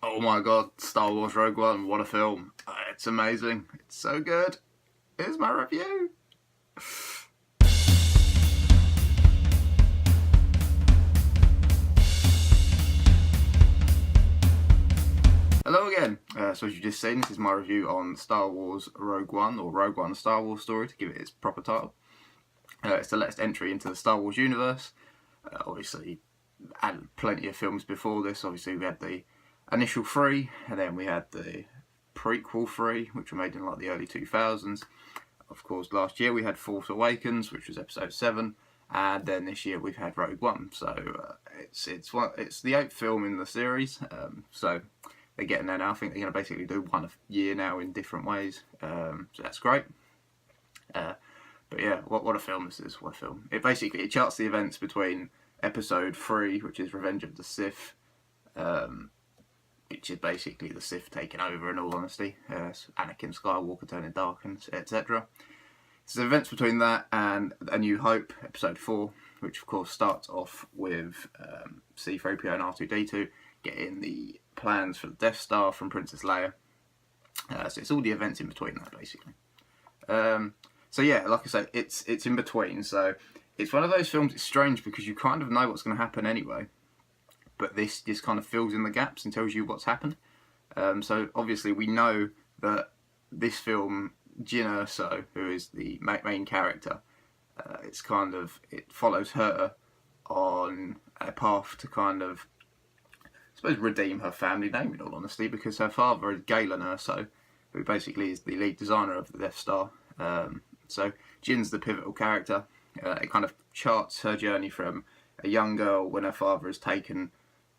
Oh my god, Star Wars Rogue One, what a film. It's amazing. It's so good. Here's my review. Hello again. So as you've just seen, this is my review on Star Wars Rogue One, or Rogue One: A Star Wars Story, to give it its proper title. It's the latest entry into the Star Wars universe. Obviously, and plenty of films before this. Obviously, we had the initial three, and then we had the prequel three, which were made in like the early 2000s. Of course, last year we had Force Awakens, which was episode 7, and then this year we've had Rogue One. So it's the 8th film in the series. So they're getting there now. I think they're going to basically do one a year now in different ways. So that's great. But yeah, what a film this is. What a film. It charts the events between episode 3, which is Revenge of the Sith, which is basically the Sith taking over, in all honesty. Anakin Skywalker turning dark, etc. So events between that and A New Hope, episode 4, which of course starts off with C-3PO and R2-D2 getting the plans for the Death Star from Princess Leia. So it's all the events in between that, basically. So yeah, like I say, it's in between. So it's one of those films. It's strange because you kind of know what's going to happen anyway, but this just kind of fills in the gaps and tells you what's happened. So obviously we know that this film, Jyn Erso, who is the main character, it follows her on a path to kind of, I suppose, redeem her family name, in all honesty, because her father is Galen Erso, who basically is the lead designer of the Death Star. So Jyn's the pivotal character. It kind of charts her journey from a young girl when her father is taken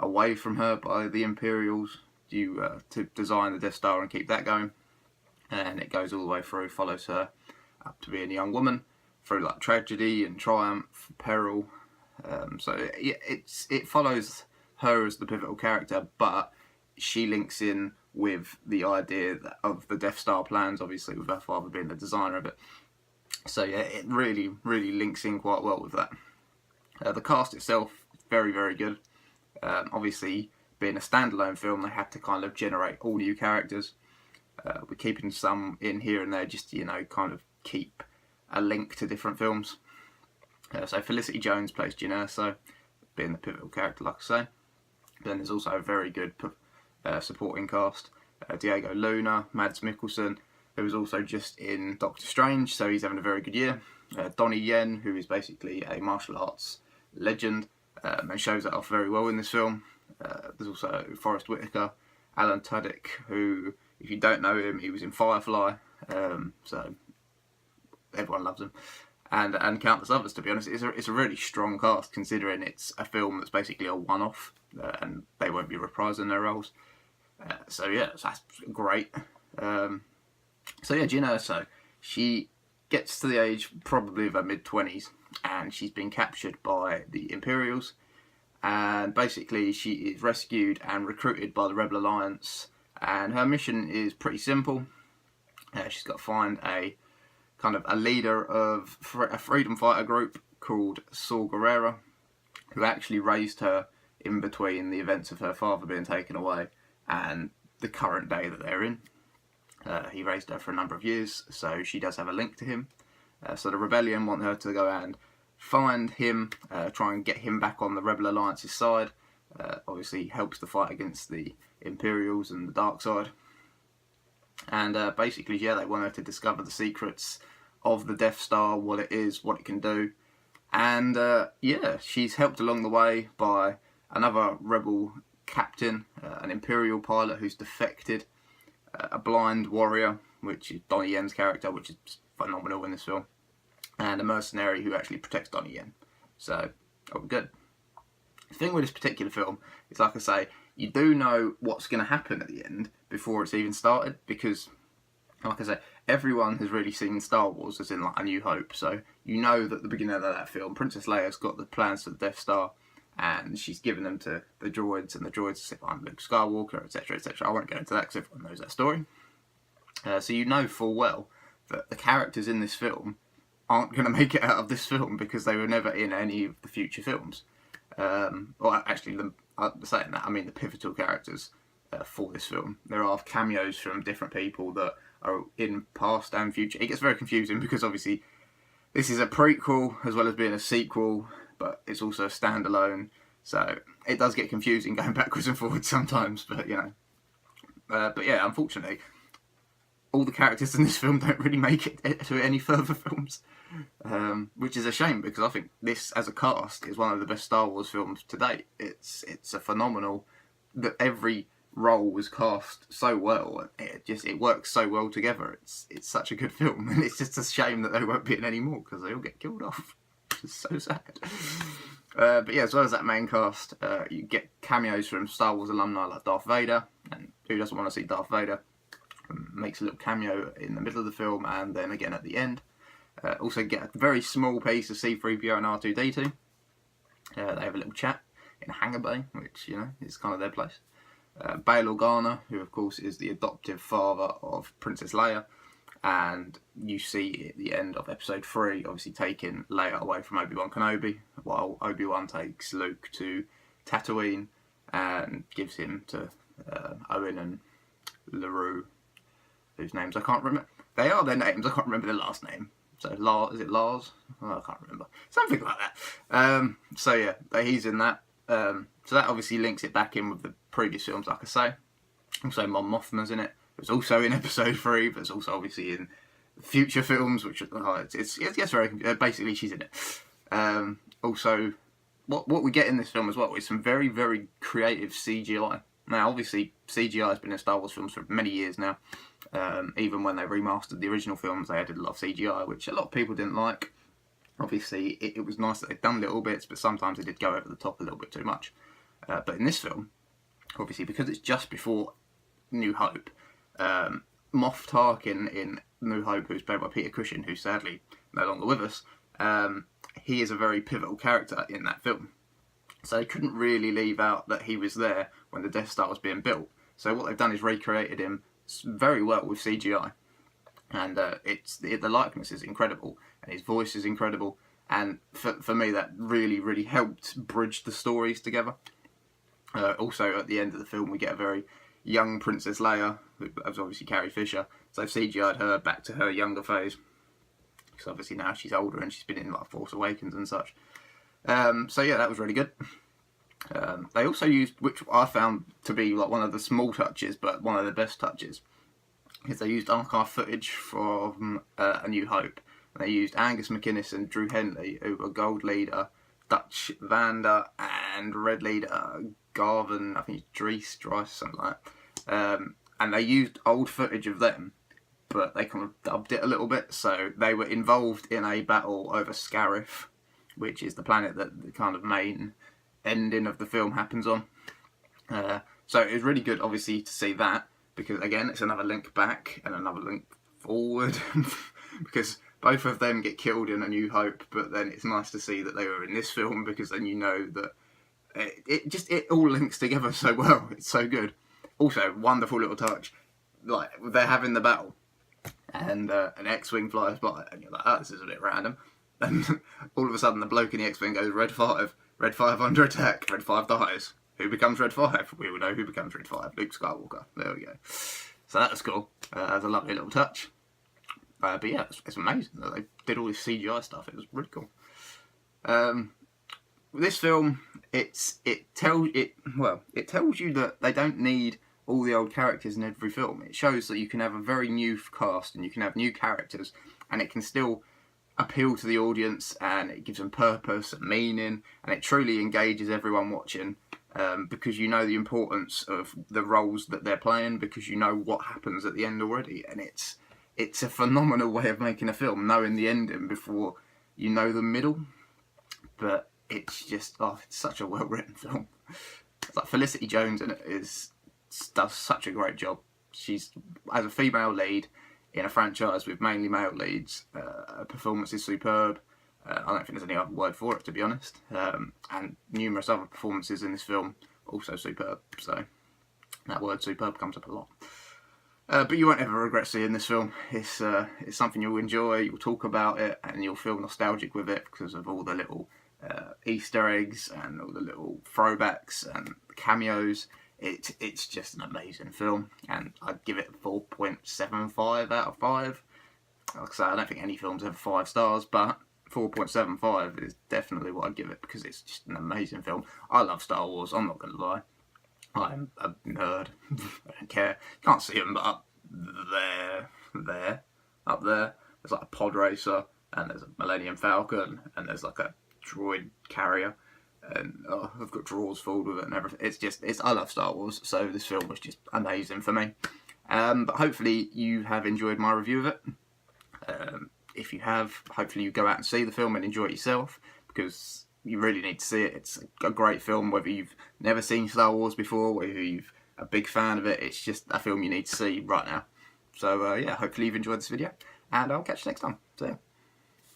away from her by the Imperials to design the Death Star and keep that going. And it goes all the way through, follows her up to being a young woman, through like tragedy and triumph, peril. So it follows her as the pivotal character, but she links in with the idea of the Death Star plans, obviously with her father being the designer of it. So yeah, it really, really links in quite well with that. The cast itself, very, very good. Obviously, being a standalone film, they had to kind of generate all new characters. We're keeping some in here and there just to, kind of keep a link to different films. So Felicity Jones plays Jyn Erso, being the pivotal character, like I say. But then there's also a very good supporting cast. Diego Luna, Mads Mikkelsen, who was also just in Doctor Strange, so he's having a very good year. Donnie Yen, who is basically a martial arts legend, and shows that off very well in this film. There's also Forrest Whitaker, Alan Tudyk, who, if you don't know him, he was in Firefly, so everyone loves him, and countless others, to be honest. It's a really strong cast, considering it's a film that's basically a one-off, and they won't be reprising their roles. So yeah, that's great. So yeah, Jyn Erso, she gets to the age probably of her mid-20s, and she's been captured by the Imperials, and basically she is rescued and recruited by the Rebel Alliance, and her mission is pretty simple. She's got to find a leader of a freedom fighter group called Saw Gerrera, who actually raised her in between the events of her father being taken away and the current day that they're in. He raised her for a number of years, so she does have a link to him. So the Rebellion want her to go and find him, try and get him back on the Rebel Alliance's side. Obviously helps the fight against the Imperials and the dark side. And basically, yeah, they want her to discover the secrets of the Death Star, what it is, what it can do. And yeah, she's helped along the way by another Rebel captain, an Imperial pilot who's defected, a blind warrior, which is Donnie Yen's character, which is phenomenal in this film, and a mercenary who actually protects Donnie Yen. So, good. The thing with this particular film is, like I say, you do know what's going to happen at the end before it's even started, because, like I say, everyone has really seen Star Wars, as in like A New Hope, so you know that at the beginning of that film, Princess Leia's got the plans for the Death Star, and she's given them to the droids, and the droids say, I'm Luke Skywalker, etc., etc. I won't go into that because everyone knows that story. So you know full well that the characters in this film aren't going to make it out of this film because they were never in any of the future films. Or actually, saying that, I mean the pivotal characters for this film. There are cameos from different people that are in past and future. It gets very confusing because obviously this is a prequel as well as being a sequel, but it's also a standalone. So it does get confusing going backwards and forwards sometimes, but but yeah, unfortunately, all the characters in this film don't really make it to any further films, which is a shame because I think this, as a cast, is one of the best Star Wars films to date. It's a phenomenal that every role was cast so well. It works so well together. It's such a good film, and it's just a shame that they won't be in any more because they all get killed off. It's so sad. But yeah, as well as that main cast, you get cameos from Star Wars alumni like Darth Vader, and who doesn't want to see Darth Vader? Makes a little cameo in the middle of the film and then again at the end. Also get a very small piece of C-3PO and R2-D2. They have a little chat in a hangar bay, which, is kind of their place. Bail Organa, who of course is the adoptive father of Princess Leia, and you see at the end of episode 3, obviously taking Leia away from Obi-Wan Kenobi, while Obi-Wan takes Luke to Tatooine and gives him to Owen and LaRue, whose names I can't remember. They are their names, I can't remember their last name. So, is it Lars? Oh, I can't remember. Something like that. So yeah, he's in that. So that obviously links it back in with the previous films, like I say. Also, Mon Mothma's in it. It's also in episode 3, but it's also obviously in future films, which it's very... basically, she's in it. Also, what we get in this film as well is some very, very creative CGI. Now, obviously, CGI has been in Star Wars films for many years now. Even when they remastered the original films, they added a lot of CGI, which a lot of people didn't like. Obviously, it was nice that they'd done little bits, but sometimes they did go over the top a little bit too much. But in this film, obviously, because it's just before New Hope, Moff Tarkin in New Hope, who's played by Peter Cushing, who's sadly no longer with us, he is a very pivotal character in that film. So they couldn't really leave out that he was there when the Death Star was being built. So what they've done is recreated him very well with CGI, and the likeness is incredible, and his voice is incredible, and for me that really, really helped bridge the stories together. Also at the end of the film we get a very young Princess Leia, who was obviously Carrie Fisher, so they've CGI'd her back to her younger phase, because obviously now she's older and she's been in like Force Awakens and such. So yeah, that was really good. They also used, which I found to be like one of the small touches, but one of the best touches, is they used archive footage from A New Hope. And they used Angus MacInnes and Drew Henley, who were Gold Leader, Dutch Vander, and Red Leader Garvin, I think it's Dries, something like that. And they used old footage of them, but they kind of dubbed it a little bit. So they were involved in a battle over Scarif, which is the planet that the kind of main ending of the film happens on. So it was really good, obviously, to see that, because again, it's another link back and another link forward, because both of them get killed in A New Hope, but then it's nice to see that they were in this film, because then you know that it all links together so well. It's so good. Also, wonderful little touch, like they're having the battle, and an X-Wing flies by, and you're like, oh, this is a bit random. And all of a sudden, the bloke in the X-Wing goes, Red 5 under attack, Red 5 dies. Who becomes Red 5? We will know who becomes Red 5. Luke Skywalker. There we go. So that was cool. That was a lovely little touch. But yeah, it's amazing that they did all this CGI stuff. It was really cool. This film, it tells you that they don't need all the old characters in every film. It shows that you can have a very new cast and you can have new characters, and it can still appeal to the audience, and it gives them purpose and meaning, and it truly engages everyone watching, because you know the importance of the roles that they're playing, because you know what happens at the end already, and it's a phenomenal way of making a film, knowing the ending before you know the middle. But it's just, it's such a well written film. It's like Felicity Jones in it does such a great job. She's, as a female lead in a franchise with mainly male leads, her performance is superb. I don't think there's any other word for it, to be honest. And numerous other performances in this film, also superb. So that word superb comes up a lot. But you won't ever regret seeing this film. It's something you'll enjoy, you'll talk about it, and you'll feel nostalgic with it because of all the little Easter eggs and all the little throwbacks and cameos. It's just an amazing film, and I'd give it 4.75 out of 5. Like I say, I don't think any film's ever 5 stars, but 4.75 is definitely what I'd give it, because it's just an amazing film. I love Star Wars, I'm not going to lie. I'm a nerd. I don't care. Can't see them, but up there, there's like a pod racer, and there's a Millennium Falcon, and there's like a droid carrier, and I've got drawers filled with it and everything. I love Star Wars, so this film was just amazing for me. But hopefully you have enjoyed my review of it. If you have, hopefully you go out and see the film and enjoy it yourself, because you really need to see it. It's a great film, whether you've never seen Star Wars before, whether you're a big fan of it. It's just a film you need to see right now. So yeah, hopefully you've enjoyed this video, and I'll catch you next time. See ya.